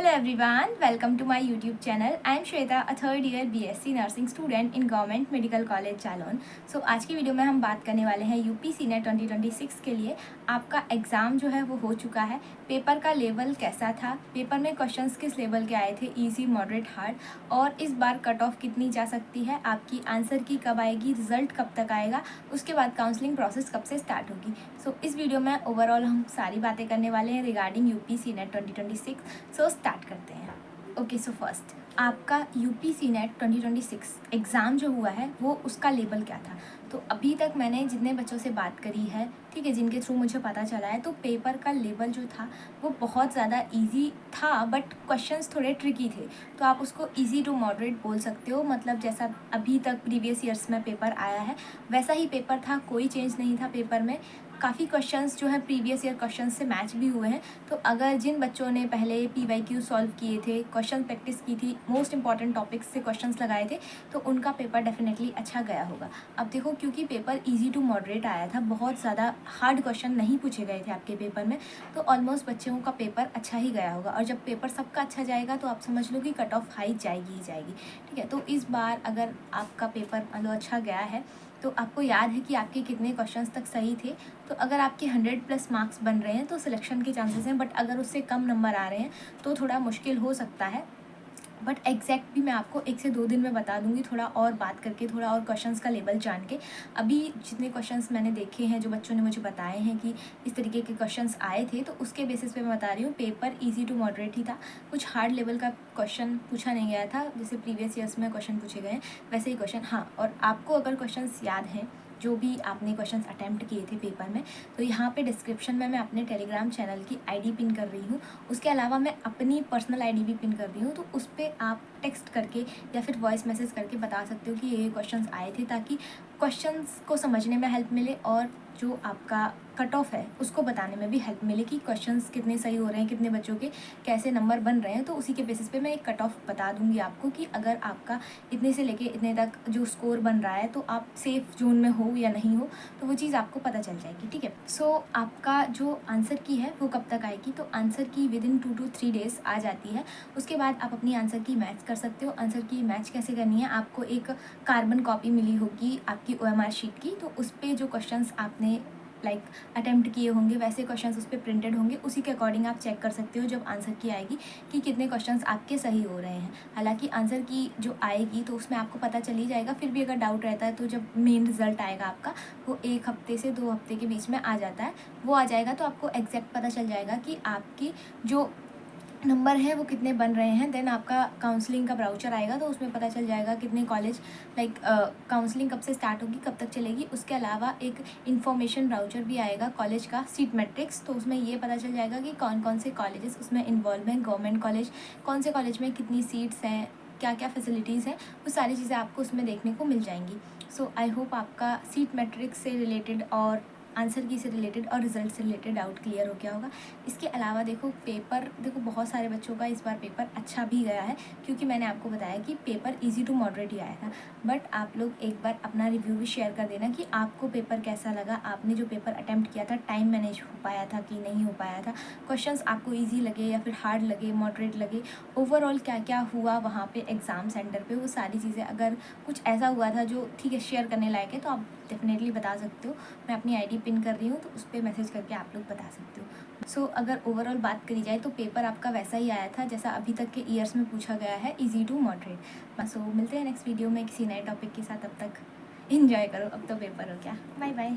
Hello everyone, welcome to my YouTube channel. I am Shweta, a third year BSc Nursing student in Government Medical College Jalaun. So आज की video में हम बात करने वाले हैं यूपी सीनेट 2026 के लिए. आपका एग्ज़ाम जो है वो हो चुका है. पेपर का लेवल कैसा था, पेपर में क्वेश्चंस किस लेवल के आए थे, इजी, मॉडरेट, हार्ड, और इस बार कट ऑफ कितनी जा सकती है, आपकी आंसर की कब आएगी, रिजल्ट कब तक आएगा, उसके बाद काउंसलिंग प्रोसेस कब से स्टार्ट होगी. सो इस वीडियो में ओवरऑल हम सारी बातें करने वाले हैं regarding UP senate 2026. So start करते हैं. ओके, सो फर्स्ट आपका यूपी सीनेट 2026 एग्ज़ाम जो हुआ है वो उसका लेवल क्या था. तो अभी तक मैंने जितने बच्चों से बात करी है, ठीक है, जिनके थ्रू मुझे पता चला है, तो पेपर का लेवल जो था वो बहुत ज़्यादा इजी था, बट क्वेश्चंस थोड़े ट्रिकी थे. तो आप उसको इजी टू मॉडरेट बोल सकते हो. मतलब जैसा अभी तक प्रीवियस ईयर्स में पेपर आया है वैसा ही पेपर था, कोई चेंज नहीं था पेपर में. काफ़ी क्वेश्चंस जो है प्रीवियस ईयर क्वेश्चंस से मैच भी हुए हैं. तो अगर जिन बच्चों ने पहले PYQ सॉल्व किए थे, क्वेश्चन प्रैक्टिस की थी, मोस्ट इंपॉर्टेंट टॉपिक्स से क्वेश्चंस लगाए थे, तो उनका पेपर डेफिनेटली अच्छा गया होगा. अब देखो, क्योंकि पेपर इजी टू मॉडरेट आया था, बहुत ज़्यादा हार्ड क्वेश्चन नहीं पूछे गए थे आपके पेपर में, तो ऑलमोस्ट बच्चों का पेपर अच्छा ही गया होगा. और जब पेपर सबका अच्छा जाएगा तो आप समझ लो कि कट ऑफ हाई जाएगी ही जाएगी. ठीक है, तो इस बार अगर आपका पेपर मतलब अच्छा गया है तो आपको याद है कि आपके कितने क्वेश्चंस तक सही थे. तो अगर आपके 100+ मार्क्स बन रहे हैं तो सिलेक्शन के चांसेस हैं, बट अगर उससे कम नंबर आ रहे हैं तो थोड़ा मुश्किल हो सकता है. बट एग्जैक्ट भी मैं आपको 1 से 2 दिन में बता दूंगी, थोड़ा और बात करके, थोड़ा और क्वेश्चंस का लेवल जान के. अभी जितने क्वेश्चंस मैंने देखे हैं, जो बच्चों ने मुझे बताए हैं कि इस तरीके के क्वेश्चंस आए थे, तो उसके बेसिस पे मैं बता रही हूँ. पेपर इजी टू मॉडरेट ही था, कुछ हार्ड लेवल का क्वेश्चन पूछा नहीं गया था. जैसे प्रीवियस ईयर्स में क्वेश्चन पूछे गए हैं वैसे ही क्वेश्चन. हाँ, और आपको अगर क्वेश्चन याद हैं जो भी आपने क्वेश्चंस अटैम्प्ट किए थे पेपर में, तो यहाँ पे डिस्क्रिप्शन में मैं अपने टेलीग्राम चैनल की आईडी पिन कर रही हूँ. उसके अलावा मैं अपनी पर्सनल आईडी भी पिन कर रही हूँ, तो उस पर आप टेक्स्ट करके या फिर वॉइस मैसेज करके बता सकते हो कि ये क्वेश्चंस आए थे, ताकि क्वेश्चंस को समझने में हेल्प मिले और जो आपका कट ऑफ है उसको बताने में भी हेल्प मिले कि क्वेश्चंस कितने सही हो रहे हैं, कितने बच्चों के कैसे नंबर बन रहे हैं. तो उसी के बेसिस पे मैं एक कट ऑफ बता दूंगी आपको कि अगर आपका इतने से लेके इतने तक जो स्कोर बन रहा है तो आप सेफ जोन में हो या नहीं हो, तो वो चीज़ आपको पता चल जाएगी. ठीक है, सो आपका जो आंसर की है वो कब तक आएगी, तो आंसर की विदिन 2 to 3 डेज़ आ जाती है. उसके बाद आप अपनी आंसर की मैच कर सकते हो. आंसर की मैच कैसे करनी है, आपको एक कार्बन कॉपी मिली होगी आपकी OMR शीट की, तो उस पर जो क्वेश्चंस आपने अटैम्प्ट किए होंगे वैसे क्वेश्चंस उस पर प्रिंटेड होंगे. उसी के अकॉर्डिंग आप चेक कर सकते हो जब आंसर की आएगी कि कितने क्वेश्चंस आपके सही हो रहे हैं. हालांकि आंसर की जो आएगी तो उसमें आपको पता चल ही जाएगा. फिर भी अगर डाउट रहता है तो जब मेन रिजल्ट आएगा आपका, वो 1 हफ्ते से 2 हफ्ते के बीच में आ जाता है. वो आ जाएगा तो आपको एग्जैक्ट पता चल जाएगा कि आपकी जो नंबर है वो कितने बन रहे हैं. देन आपका काउंसलिंग का ब्राउचर आएगा तो उसमें पता चल जाएगा कितने कॉलेज काउंसलिंग कब से स्टार्ट होगी, कब तक चलेगी. उसके अलावा एक इन्फॉर्मेशन ब्राउचर भी आएगा कॉलेज का, सीट मैट्रिक्स, तो उसमें ये पता चल जाएगा कि कौन कौन से कॉलेजेस उसमें इन्वॉल्व हैं, गवर्नमेंट कॉलेज, कौन से कॉलेज में कितनी सीट्स हैं, क्या क्या फैसिलिटीज़ हैं, वो सारी चीज़ें आपको उसमें देखने को मिल जाएंगी. सो आई होप आपका सीट मैट्रिक्स से रिलेटेड और आंसर की से रिलेटेड और रिजल्ट से रिलेटेड डाउट क्लियर हो गया होगा. इसके अलावा देखो, बहुत सारे बच्चों का इस बार पेपर अच्छा भी गया है, क्योंकि मैंने आपको बताया कि पेपर इजी टू मॉडरेट ही आया था. बट आप लोग एक बार अपना रिव्यू भी शेयर कर देना कि आपको पेपर कैसा लगा, आपने जो पेपर अटैम्प्ट किया था टाइम मैनेज हो पाया था कि नहीं हो पाया था, क्वेश्चंस आपको ईजी लगे या फिर हार्ड लगे, मॉडरेट लगे, ओवरऑल क्या क्या हुआ वहाँ पे एग्ज़ाम सेंटर पे, वो सारी चीज़ें. अगर कुछ ऐसा हुआ था जो ठीक है शेयर करने लायक है तो आप डेफिनेटली बता सकते हो. मैं अपनी आईडी पिन कर रही हूँ, तो उस पर मैसेज करके आप लोग बता सकते हो. सो अगर ओवरऑल बात करी जाए तो पेपर आपका वैसा ही आया था जैसा अभी तक के ईयर्स में पूछा गया है, इजी टू मॉडरेट. सो मिलते हैं नेक्स्ट वीडियो में किसी नए टॉपिक के साथ. तब तक एंजॉय करो, अब तो पेपर हो गया. Bye bye.